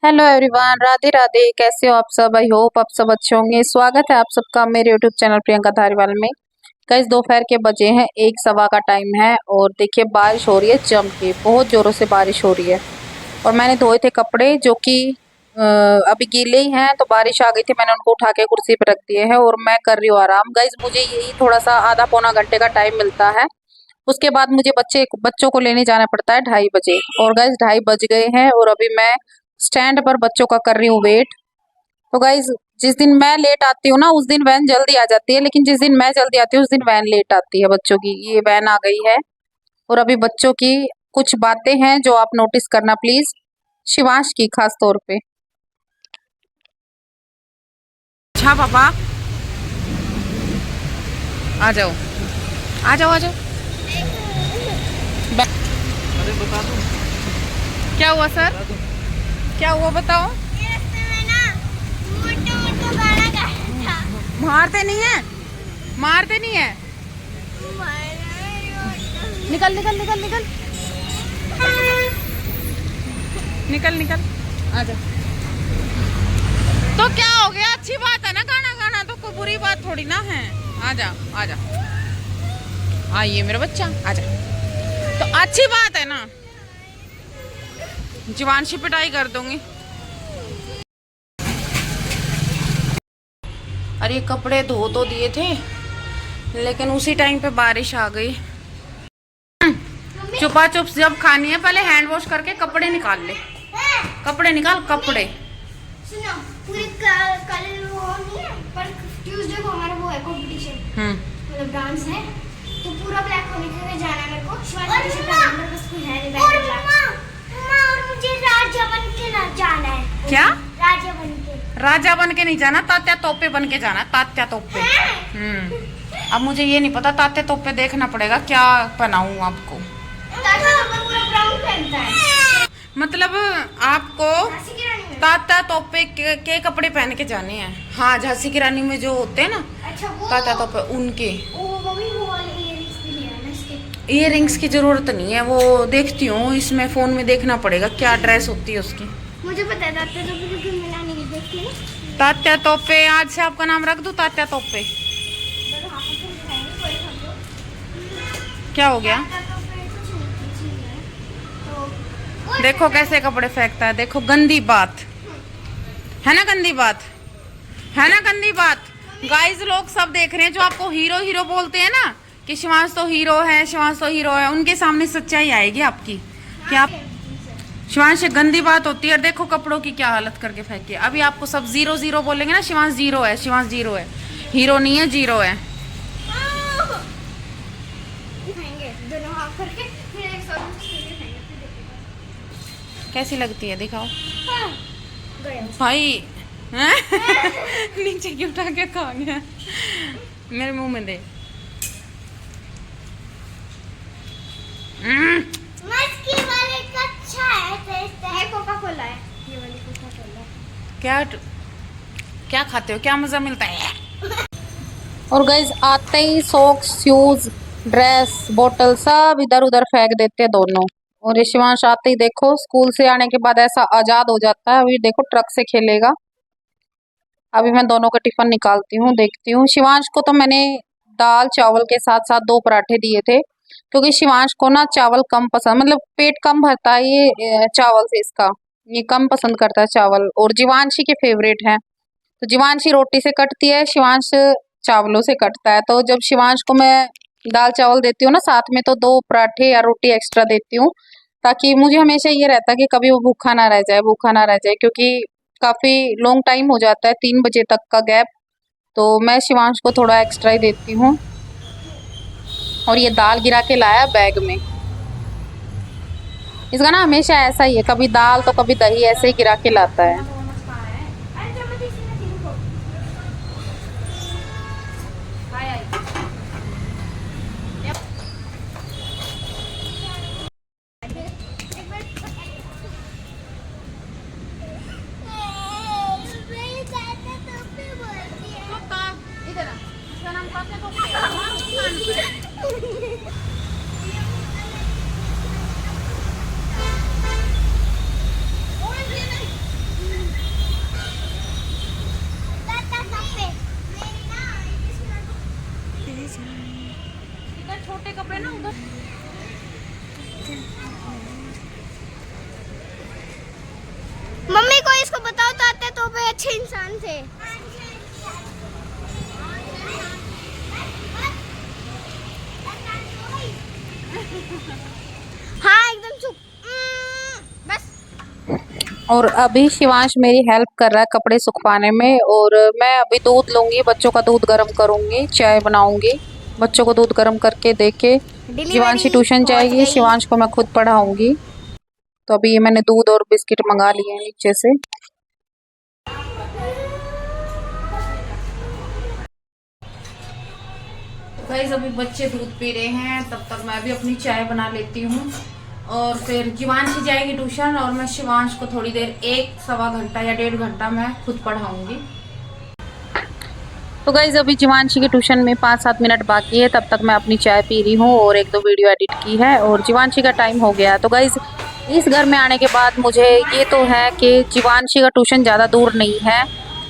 Hello everyone, Radhe Radhe. कैसे हो आप सब? आई होप आप सब अच्छे होंगे। स्वागत है आप सबका मेरे यूट्यूब चैनल प्रियंका धारीवाल में। गाइस दोपहर के बजे हैं 1 सवा का टाइम है और देखिए बारिश हो रही है जम के, बहुत जोरों से बारिश हो रही है। और मैंने धोए थे कपड़े जो कि अभी गीले ही हैं, तो बारिश आ गई थी, मैंने उनको उठा के कुर्सी पे रख दिए हैं और मैं कर रही हूँ आराम। गाइस मुझे यही थोड़ा सा आधा पौना घंटे का टाइम मिलता है, उसके बाद मुझे बच्चों को लेने जाना पड़ता है 2:30 बजे। और गाइस 2:30 बज गए हैं और अभी मैं स्टैंड पर बच्चों का कर रही हूँ वेट। तो गाइस जिस दिन मैं लेट आती हूँ ना उस दिन वैन जल्दी आ जाती है, लेकिन जिस दिन मैं जल्दी आती हूँ उस दिन वैन लेट आती है बच्चों की। ये वैन आ गई है और अभी बच्चों की कुछ बातें हैं जो आप नोटिस करना प्लीज, शिवांश की खास तौर पे। अच्छा पापा आ जाओ आ जाओ आ जाओ। अरे बता दूं। क्या हुआ सर? क्या हुआ बताओ। मारते नहीं है, मारते नहीं है। निकल निकल निकल निकल निकल निकल आ जा। तो क्या हो गया? अच्छी बात है ना, गाना गाना तो कोई बुरी बात थोड़ी ना है। आ जा आ जा, आइए मेरा बच्चा आ जा, तो अच्छी बात है ना। जीवांशी पिटाई कर दूंगी। अरे कपड़े धो तो दिए थे लेकिन उसी टाइम पे बारिश आ गई। चुपा चुप जब खानी है पहले हैंड वॉश करके कपड़े निकाल ले। कपड़े निकाल कपड़े। सुनो, पूरे कल वो नहीं है, पर ट्यूसडे को हमारा वो है कंपटीशन, मतलब डांस है, तो पूरा ब्लैक होने के लिए जाना है मेरे को। शिवाजी से पहले बस कोई है नहीं बैठ ब्लैक। और मुझे राजा बन के ना जाना है। क्या? राजा बन के। राजा बन के नहीं जाना, तात्या तोपे बन के जाना। तात्या तोपे। अब मुझे ये नहीं पता, तात्या तोपे देखना पड़ेगा क्या पहनाऊं आपको। पूरा ब्राउन पहनता है, मतलब आपको तात्या तोपे के कपड़े पहन के जाने हैं। हाँ, झांसी की रानी में जो होते हैं ना, अच्छा वो तात्या तोपे, उनके। वो भी वो वाले इयररिंग्स भी ले आना इसके। इयररिंग्स की जरूरत नहीं है, वो देखती हूँ इसमें, फोन में देखना पड़ेगा क्या ड्रेस होती है उसकी। मुझे पता है तात्या तोपे क्योंकि मैं नानी की देखती हूँ। तात्या तोपे, आज से आपका नाम रख दूं तात्या तोपे। क्या हो गया? देखो कैसे कपड़े फेंकता है, देखो गंदी बात है ना, गंदी बात है ना, गंदी बात। गाइस लोग सब देख रहे हैं, जो आपको हीरो हीरो बोलते हैं ना कि शिवांश तो हीरो है, शिवांश तो हीरो है, उनके सामने सच्चाई आएगी आपकी कि आप शिवांश गंदी बात होती है। और देखो कपड़ों की क्या हालत करके फेंकी। अभी आपको सब 0-0 बोलेंगे ना, शिवांश 0 है, शिवांश 0 है, हीरो नहीं है, 0 है। कैसी लगती है दिखाओ भाई। नीचे क्यों उठा के खा गया? मेरे मुंह में दे। कोका-कोला है, ये वाली कोका-कोला। क्या क्या खाते हो? क्या मजा मिलता है? और गाइस आते ही सॉक्स, शूज, ड्रेस, बोतल सब इधर उधर फेंक देते हैं दोनों। और ये शिवांश आते ही देखो स्कूल से आने के बाद ऐसा आजाद हो जाता है। अभी देखो ट्रक से खेलेगा। अभी मैं दोनों का टिफिन निकालती हूँ, देखती हूँ। शिवांश को तो मैंने दाल चावल के साथ साथ 2 पराठे दिए थे, क्योंकि शिवांश को ना चावल कम पसंद, मतलब पेट कम भरता है ये चावल से इसका, ये कम पसंद करता है चावल। और जीवांशी के फेवरेट है, तो जीवांशी रोटी से कटती है, शिवांश चावलों से कटता है। तो जब शिवांश को मैं दाल चावल देती हूँ ना साथ में, तो 2 पराठे या रोटी एक्स्ट्रा देती हूँ, ताकि मुझे हमेशा ये रहता है कि कभी वो भूखा ना रह जाए, भूखा ना रह जाए, क्योंकि काफी लॉन्ग टाइम हो जाता है 3 बजे तक का गैप। तो मैं शिवांश को थोड़ा एक्स्ट्रा ही देती हूँ। और ये दाल गिरा के लाया बैग में। इसका ना हमेशा ऐसा ही है, कभी दाल तो कभी दही, ऐसे ही गिरा के लाता है। अच्छे इंसान थे। हाँ एकदम चुप। बस। और अभी शिवांश मेरी हेल्प कर रहा है कपड़े सुखवाने में, और मैं अभी दूध लूंगी, बच्चों का दूध गर्म करूंगी, चाय बनाऊंगी, बच्चों को दूध गर्म करके देके शिवांशी ट्यूशन जाएगी, शिवांश को मैं खुद पढ़ाऊंगी। तो अभी ये मैंने दूध और बिस्किट मंगा लिए हैं नीचे से। गाइस अभी बच्चे दूध पी रहे हैं, तब तक मैं भी अपनी चाय बना लेती हूँ, और फिर शिवांशी जाएगी ट्यूशन, और मैं शिवांश को थोड़ी देर 1-1.25 घंटा या 1.5 घंटा मैं खुद पढ़ाऊंगी। तो गाइस अभी शिवांशी के ट्यूशन में 5-7 मिनट बाकी है, तब तक मैं अपनी चाय पी रही हूँ और 1-2 वीडियो एडिट की है, और शिवांशी का टाइम हो गया। तो गाइस इस घर में आने के बाद मुझे ये तो है कि शिवांशी का ट्यूशन ज़्यादा दूर नहीं है,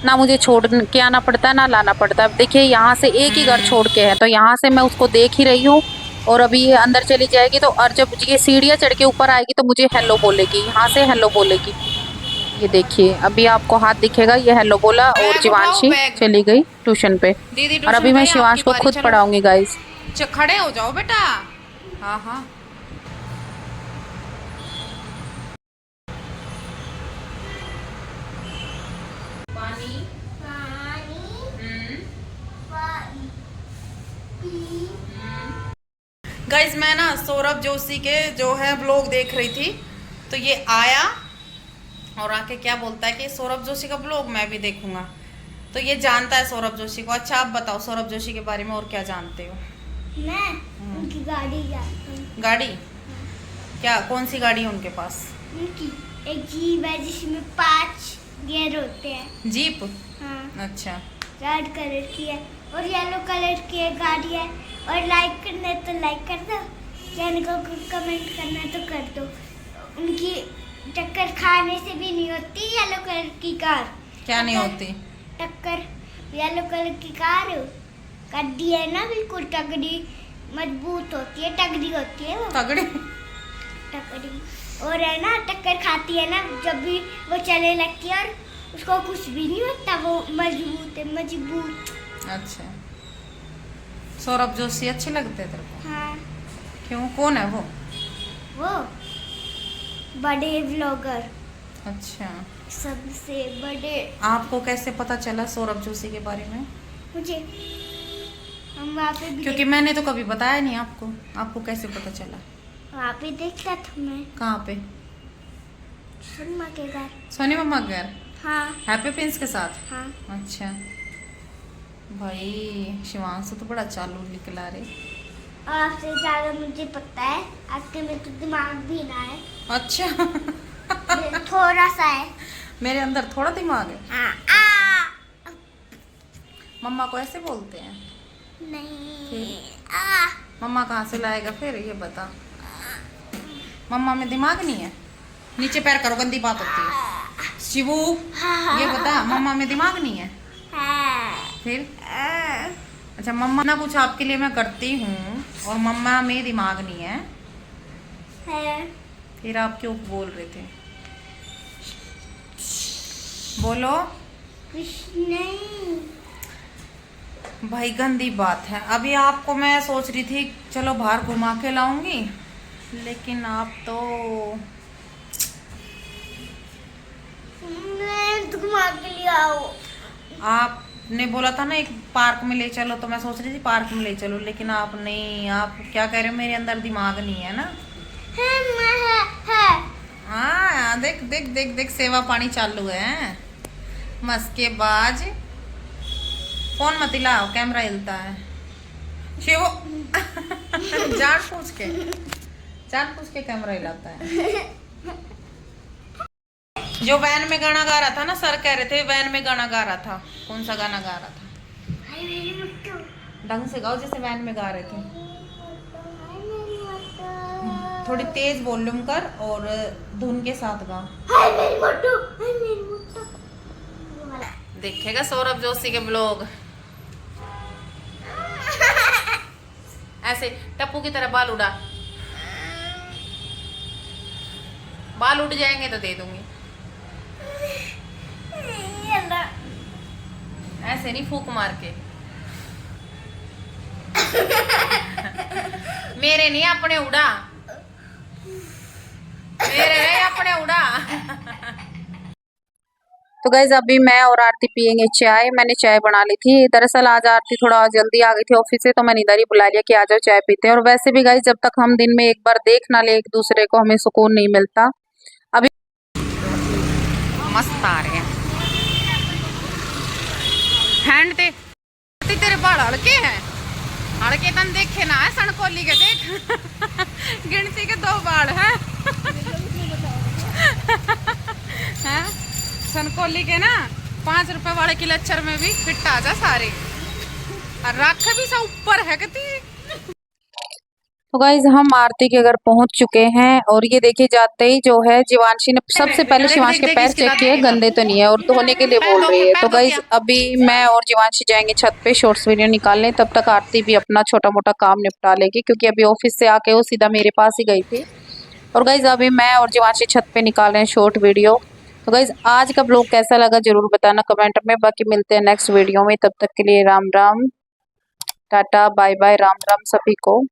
ना मुझे छोड़ के आना पड़ता है ना लाना पड़ता है। देखिए यहाँ से एक ही घर छोड़ के है, तो यहाँ से मैं उसको देख ही रही हूँ, और अभी ये अंदर चली जाएगी तो, और जब ये सीढ़ियाँ चढ़ के ऊपर आएगी तो मुझे हेलो बोलेगी, यहाँ से हेलो बोलेगी। ये देखिए अभी आपको हाथ दिखेगा, ये हेलो बोला और शिवांशी चली गई ट्यूशन पे। और अभी मैं शिवांश को खुद पढ़ाऊंगी गाइस। खड़े हो जाओ बेटा। हाँ हाँ पानी। गाइस मैं ना सौरभ जोशी के जो है ब्लॉग देख रही थी, तो ये आया और आके क्या बोलता है कि सौरभ जोशी का ब्लॉग मैं भी देखूंगा। तो ये जानता है सौरभ जोशी को। अच्छा आप बताओ सौरभ जोशी के बारे में और क्या जानते हो? मैं उनकी गाड़ी जानती हूँ। गाड़ी? क्या कौन सी गाड़ी है उनके पास? उनकी एक जीप है जिसमें 5 गियर होते हैं। जीप? हाँ। अच्छा। रेड कलर की है और येलो कलर की गाड़ी है। और लाइक करना है तो लाइक कर दो, चैनल को कमेंट करना है तो कर दो। उनकी टक्कर खाने से भी नहीं होती येलो कलर की कार। क्या नहीं होती? टक्कर। येलो कलर की कार गड्डी है ना, बिल्कुल तगड़ी मजबूत होती है, तगड़ी होती है वो। तगड़ी? टकरी। और है ना टक्कर खाती है ना, जब भी वो चलने लगती है और उसको कुछ भी नहीं होता, वो मजबूत है, मजबूत। अच्छा सौरभ जोशी अच्छे लगते हैं तेरे को? हाँ। क्यों, कौन है वो? वो बड़े व्लॉगर। अच्छा सबसे बड़े। आपको कैसे पता चला सौरभ जोशी के बारे में? मुझे हम वहाँ पे भी क्योंकि मैंने तो कभी बताया नहीं आपको। आपको कैसे पता चला? वहाँ पे देखता था मैं। कहाँ पे? सुनमा के घर। सोनी मम्मा के घर? हाँ। हैप्पी प्रिंस के साथ? हाँ। अच्छा भाई शिवांशु तो बड़ा चालू निकला रे। और आपसे ज्यादा मुझे पता है, आपके में तो दिमाग भी ना है। अच्छा थोड़ा सा है। मेरे अंदर थोड़ा दिमाग है। हाँ। मम्मा को ऐसे बोलते हैं? नहीं। मम्मा कहाँ से लाएगा फिर, ये बता। मम्मा में दिमाग नहीं है? नीचे पैर करो, गंदी बात होती है। शिवू ये बता, मम्मा में दिमाग नहीं है? फिर अच्छा मम्मा ना कुछ आपके लिए मैं करती हूँ और मम्मा में दिमाग नहीं है, फिर आप क्यों बोल रहे थे? बोलो। कुछ नहीं। भाई गंदी बात है। अभी आपको मैं सोच रही थी चलो बाहर घुमा के लाऊंगी, लेकिन आप तो घुमा के लिए आओ। आपने बोला था ना एक पार्क में ले चलो, तो मैं सोच रही थी पार्क में ले चलो, लेकिन आप नहीं। आप क्या कह रहे हो, मेरे अंदर दिमाग नहीं है ना? है। हाँ देख देख देख देख, सेवा पानी चालू है। मस्केबाज। फोन मत हिलाओ, कैमरा हिलता है। शिवो जान पूछ के कैमरा हिलाता है। जो वैन में गाना गा रहा था ना, सर कह रहे थे वैन में गाना गा रहा था। कौन सा गाना गा रहा था? ढंग से गाओ जैसे वैन में गा रहे थे। थोड़ी तेज वॉल्यूम कर और धुन के साथ गा। देखेगा सौरभ जोशी के ब्लॉग। ऐसे टप्पू की तरह बाल उड़ा। बाल उठ जाएंगे तो दे दूंगी। ऐसे नहीं फूक मार के। मेरे नहीं अपने उड़ा, मेरे नहीं अपने उड़ा। तो गाइज अभी मैं और आरती पियेंगे चाय। मैंने चाय बना ली थी। दरअसल आज आरती थोड़ा जल्दी आ गई थी ऑफिस से, तो मैंने इधर ही बुला लिया कि आ जाओ चाय पीते हैं। और वैसे भी गाइज जब तक हम दिन में एक बार देख ना ले एक दूसरे को, हमें सुकून नहीं मिलता। अभी मस्त आ रहे हैं। हैंड ते तेरे बाल हड़के हैं, हड़के तन देखे ना है सनकोली के देख। गिनती के 2 बाल हैं। हैं सनकोली के ना 5 रुपए वाले की लच्छर में भी फिट आ जा सारे, और रख भी सब ऊपर है कती। तो गाइज हम आरती के घर पहुंच चुके हैं और ये देखिए जाते ही जो है जीवांशी ने सबसे पहले शिवांश के पैर चेक किए, गंदे तो नहीं है, और धोने के लिए बोल रही है। तो गाइज अभी मैं और जीवांशी जाएंगे छत पे शॉर्ट्स वीडियो निकालने। तब तक आरती भी अपना छोटा मोटा काम निपटा लेगी, क्योंकि अभी ऑफिस से आके वो सीधा मेरे पास ही गई थी। और गाइज अभी मैं और जीवांशी छत पे निकाल रहे हैं शॉर्ट वीडियो। तो गाइज आज का ब्लॉग कैसा लगा जरूर बताना कमेंट में। बाकी मिलते हैं नेक्स्ट वीडियो में, तब तक के लिए Ram Ram, tata bye bye, Ram Ram सभी को।